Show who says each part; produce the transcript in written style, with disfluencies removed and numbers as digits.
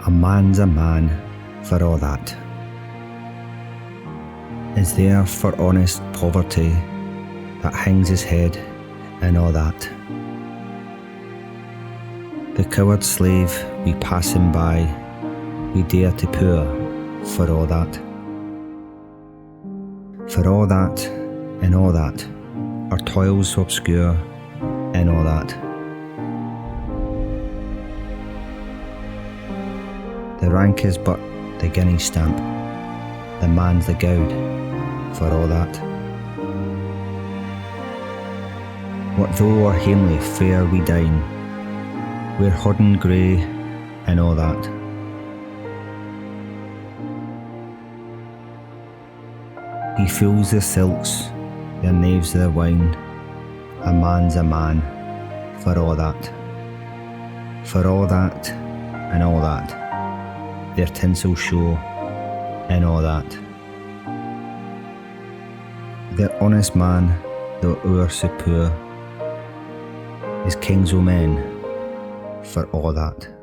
Speaker 1: A man's a man for all that. Is there for honest poverty that hangs his head and all that? The coward slave we pass him by, we dare to poor for all that. For all that and all that, our toils so obscure and all that. The rank is but the guinea stamp, the man's the gowd for all that. What though our hamely fare we dine, we're hodden grey and all that. He fills the silks, their knaves their wine, a man's a man for all that. For all that and all that, their tinsel show and all that. The honest man, though o'er so poor, is king's o' men for all that.